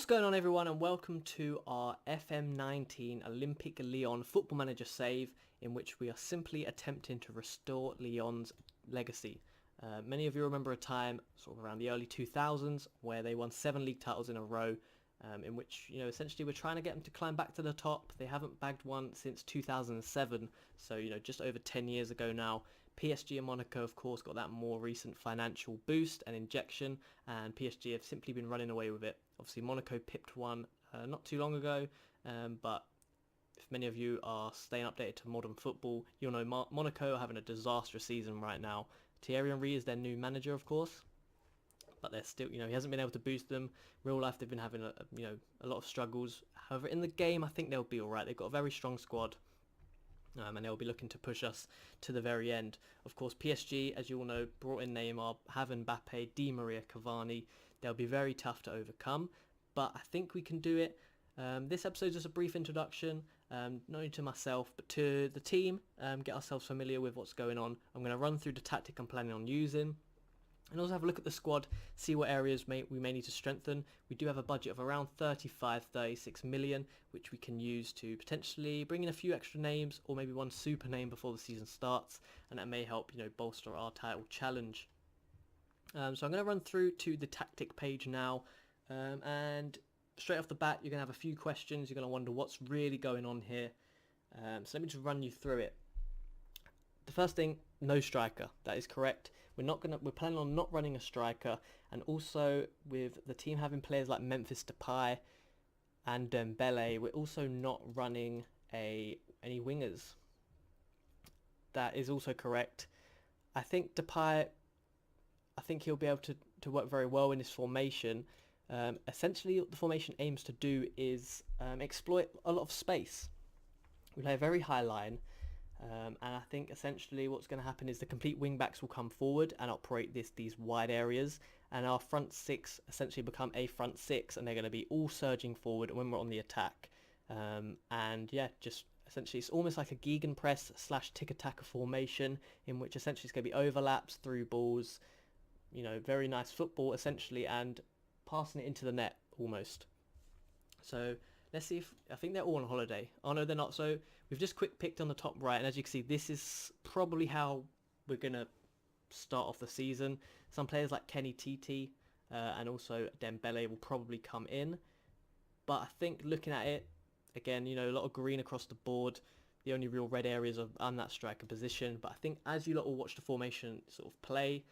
What's going on, everyone, and welcome to our FM19 Olympic Lyon Football Manager save, in which we are simply attempting to restore Lyon's legacy. Many of you remember a time sort of around the early 2000s where they won 7 league titles in a row, in which, essentially we're trying to get them to climb back to the top. They haven't bagged one since 2007, so, just over 10 years ago now. PSG and Monaco, of course, got that more recent financial boost and injection, and PSG have simply been running away with it. Obviously, Monaco pipped one not too long ago, but if many of you are staying updated to modern football, you'll know Monaco are having a disastrous season right now. Thierry Henry is their new manager, of course, but they're still, he hasn't been able to boost them. Real life, they've been having a lot of struggles. However, in the game, I think they'll be all right. They've got a very strong squad. And they'll be looking to push us to the very end. Of course, PSG, as you all know, brought in Neymar, have Mbappe, Di Maria, Cavani. They'll be very tough to overcome, but I think we can do it. This episode is just a brief introduction, not only to myself, but to the team, get ourselves familiar with what's going on. I'm going to run through the tactic I'm planning on using, and also have a look at the squad, see what areas we may need to strengthen. We do have a budget of around 36 million, which we can use to potentially bring in a few extra names, or maybe one super name before the season starts, and that may help, bolster our title challenge. So I'm going to run through to the tactic page now, and straight off the bat, you're going to have a few questions. You're going to wonder what's really going on here. So let me just run you through it. The first thing, no striker. That is correct. We're planning on not running a striker, and also with the team having players like Memphis Depay and Dembele, we're also not running any wingers. That is also correct. I think Depay, he'll be able to work very well in this formation. Essentially, what the formation aims to do is exploit a lot of space. We play a very high line. And I think essentially what's going to happen is the complete wing backs will come forward and operate these wide areas, and our front six essentially become a front six, and they're going to be all surging forward when we're on the attack. Just essentially it's almost like a gegenpress / tiki-taka formation, in which essentially it's going to be overlaps, through balls, very nice football essentially, and passing it into the net almost. So let's see if, I think they're all on holiday. Oh no, they're not. So we've just quick picked on the top right, and as you can see, this is probably how we're going to start off the season. Some players like Kenny Titi and also Dembele will probably come in. But I think looking at it, again, a lot of green across the board. The only real red areas are on that striker position. But I think as you lot will watch the formation sort of play,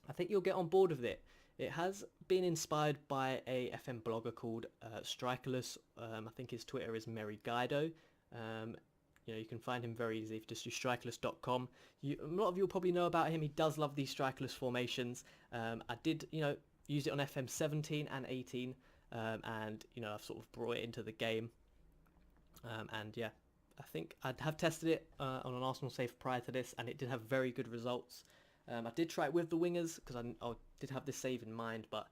I think you'll get on board with it. It has been inspired by a FM blogger called Strikerless. I think his Twitter is Merry Guido. You can find him very easily if you just do strikerless.com. A lot of you will probably know about him. He does love these strikerless formations. I did, use it on FM17 and 18, and I've sort of brought it into the game. I think I have tested it on an Arsenal save prior to this, and it did have very good results. I did try it with the wingers because I did have this save in mind, but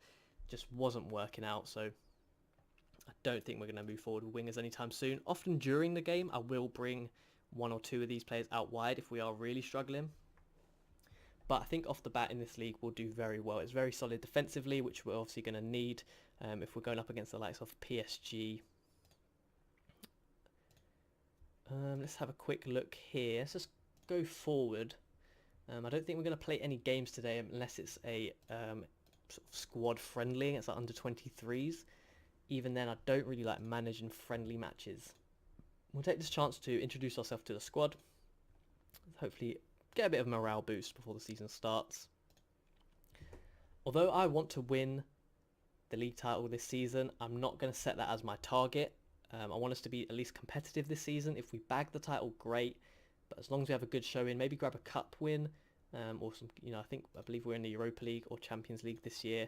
just wasn't working out, so I don't think we're going to move forward with wingers anytime soon. Often during the game I will bring one or two of these players out wide if we are really struggling, but I think off the bat in this league we'll do very well. It's very solid defensively, which we're obviously going to need if we're going up against the likes of PSG. Let's have a quick look here. Let's just go forward. I don't think we're going to play any games today unless it's a sort of squad friendly. It's like under 23s. Even then, I don't really like managing friendly matches. We'll take this chance to introduce ourselves to the squad. Hopefully get a bit of a morale boost before the season starts. Although I want to win the league title this season, I'm not going to set that as my target. I want us to be at least competitive this season. If we bag the title, great. But as long as we have a good showing, maybe grab a cup win, or some, I believe we're in the Europa League or Champions League this year.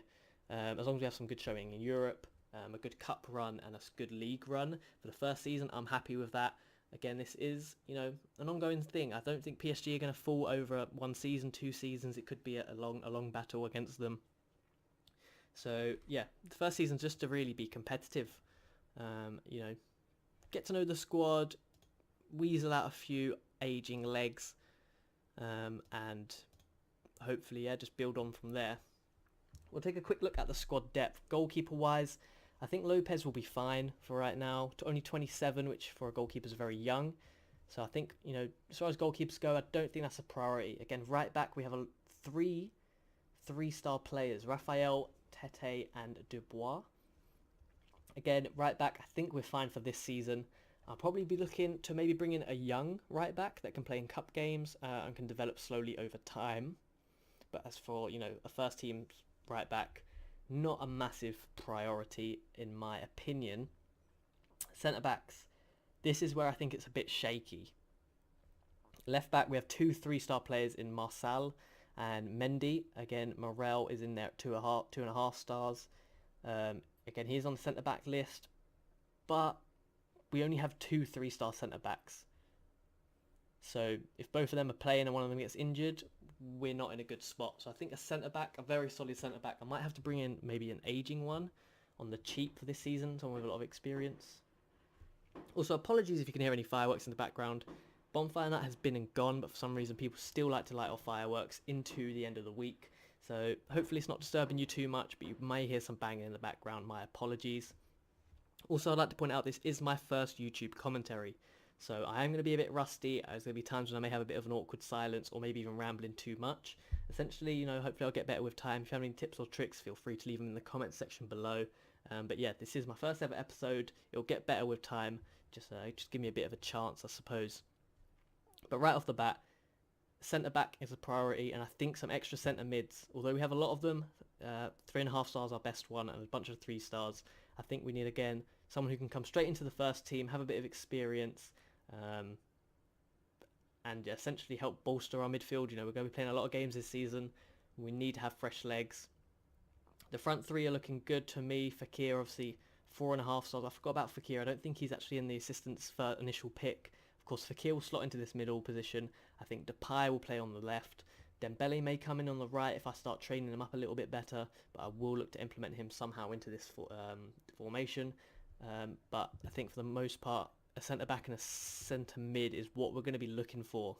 As long as we have some good showing in Europe, a good cup run and a good league run for the first season, I'm happy with that. Again, this is, an ongoing thing. I don't think PSG are going to fall over 1 season, 2 seasons. It could be a long battle against them. So yeah, the first season just to really be competitive. Get to know the squad, weasel out a few aging legs, and hopefully just build on from there. We'll take a quick look at the squad depth. Goalkeeper wise, I think Lopez will be fine for right now. Only 27, which for a goalkeeper is very young. So I think, as far as goalkeepers go, I don't think that's a priority. Again, right back, we have three-star players, Raphael, Tete, and Dubois. Again, right back, I think we're fine for this season. I'll probably be looking to maybe bring in a young right back that can play in cup games and can develop slowly over time. But as for, a first team right back, not a massive priority in my opinion. Centre backs, this is where I think it's a bit shaky. Left back, we have 2 3-star players in Marçal and Mendy. Again, Morel is in there at 2.5 stars. Again, he's on the centre back list, but we only have 2 3-star centre backs. So if both of them are playing and one of them gets injured, we're not in a good spot. So I think a centre back, a very solid centre back, I might have to bring in maybe an ageing one on the cheap for this season, someone with a lot of experience. Also, apologies if you can hear any fireworks in the background. Bonfire night has been and gone, but for some reason people still like to light off fireworks into the end of the week. So hopefully it's not disturbing you too much, but you may hear some banging in the background. My apologies. Also, I'd like to point out this is my first YouTube commentary. So I am going to be a bit rusty. There's going to be times when I may have a bit of an awkward silence or maybe even rambling too much. Essentially, hopefully I'll get better with time. If you have any tips or tricks, feel free to leave them in the comments section below. But yeah, this is my first ever episode. It'll get better with time. Just give me a bit of a chance, I suppose. But right off the bat, centre back is a priority, and I think some extra centre mids. Although we have a lot of them, 3.5 stars our best one, and a bunch of 3 stars. I think we need again someone who can come straight into the first team, have a bit of experience, and essentially help bolster our midfield. We're going to be playing a lot of games this season. We need to have fresh legs. The front 3 are looking good to me. Fekir, obviously, 4.5 stars. I forgot about Fekir. I don't think he's actually in the assistant's initial pick. Of course, Fekir will slot into this middle position. I think Depay will play on the left. Dembele may come in on the right if I start training him up a little bit better, but I will look to implement him somehow into this formation. But I think for the most part, a centre-back and a centre-mid is what we're going to be looking for.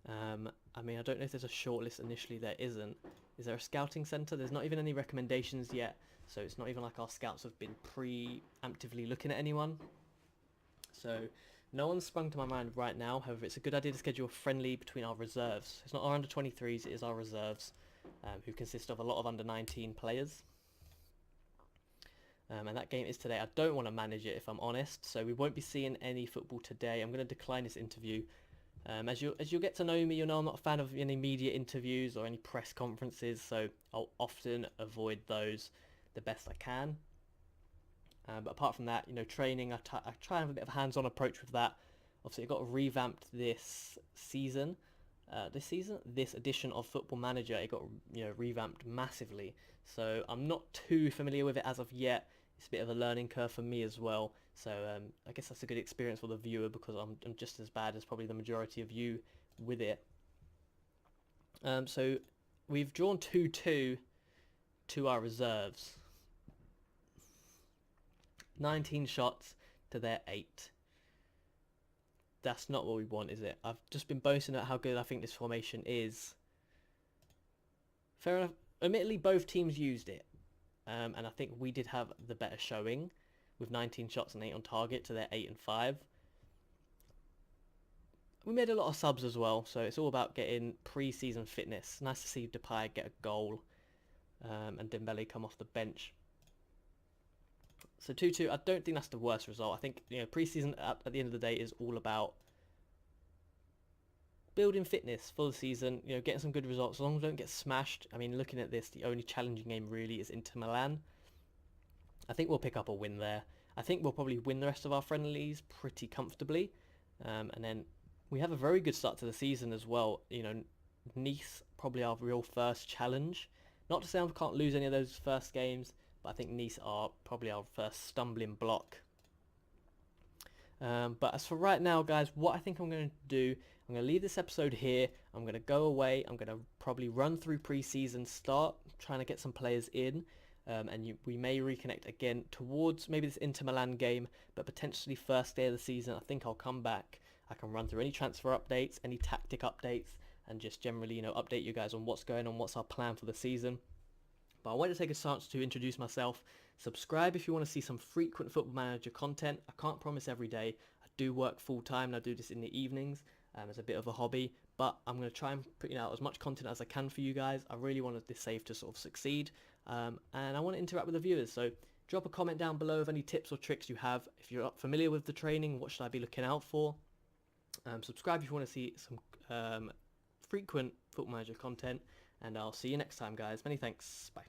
I don't know if there's a shortlist initially. There isn't. Is there a scouting centre? There's not even any recommendations yet, so it's not even like our scouts have been preemptively looking at anyone. So no one's sprung to my mind right now. However, it's a good idea to schedule a friendly between our reserves. It's not our under-23s, it is our reserves, who consist of a lot of under-19 players. And that game is today. I don't want to manage it, if I'm honest, so we won't be seeing any football today. I'm going to decline this interview. As you'll get to know me, you'll know I'm not a fan of any media interviews or any press conferences, so I'll often avoid those the best I can. But apart from that, training, I try and have a bit of a hands-on approach with that. Obviously, it got revamped this season. This edition of Football Manager, it got revamped massively. So I'm not too familiar with it as of yet. It's a bit of a learning curve for me as well. So I guess that's a good experience for the viewer, because I'm just as bad as probably the majority of you with it. So we've drawn 2-2 to our reserves. 19 shots to their 8. That's not what we want, is it? I've just been boasting about how good I think this formation is. Fair enough. Admittedly, both teams used it. And I think we did have the better showing with 19 shots and 8 on target to their 8 and 5. We made a lot of subs as well, so it's all about getting pre-season fitness. Nice to see Depay get a goal and Dembele come off the bench. So 2-2, I don't think that's the worst result. I think pre-season at the end of the day is all about building fitness for the season, getting some good results, as long as we don't get smashed. Looking at this, the only challenging game really is Inter Milan. I think we'll pick up a win there. I think we'll probably win the rest of our friendlies pretty comfortably. And then we have a very good start to the season as well. Nice, probably our real first challenge. Not to say I can't lose any of those first games, but I think Nice are probably our first stumbling block. But as for right now, guys, what I think I'm going to do, I'm going to leave this episode here. I'm going to go away. I'm going to probably run through pre-season, start trying to get some players in. And we may reconnect again towards maybe this Inter Milan game, but potentially first day of the season. I think I'll come back. I can run through any transfer updates, any tactic updates, and just generally, update you guys on what's going on, what's our plan for the season. But I wanted to take a chance to introduce myself. Subscribe if you want to see some frequent Football Manager content. I can't promise every day. I do work full time and I do this in the evenings as a bit of a hobby. But I'm going to try and put out as much content as I can for you guys. I really wanted this save to sort of succeed. And I want to interact with the viewers. So drop a comment down below of any tips or tricks you have. If you're familiar with the training, what should I be looking out for? Subscribe if you want to see some frequent Football Manager content. And I'll see you next time, guys. Many thanks. Bye.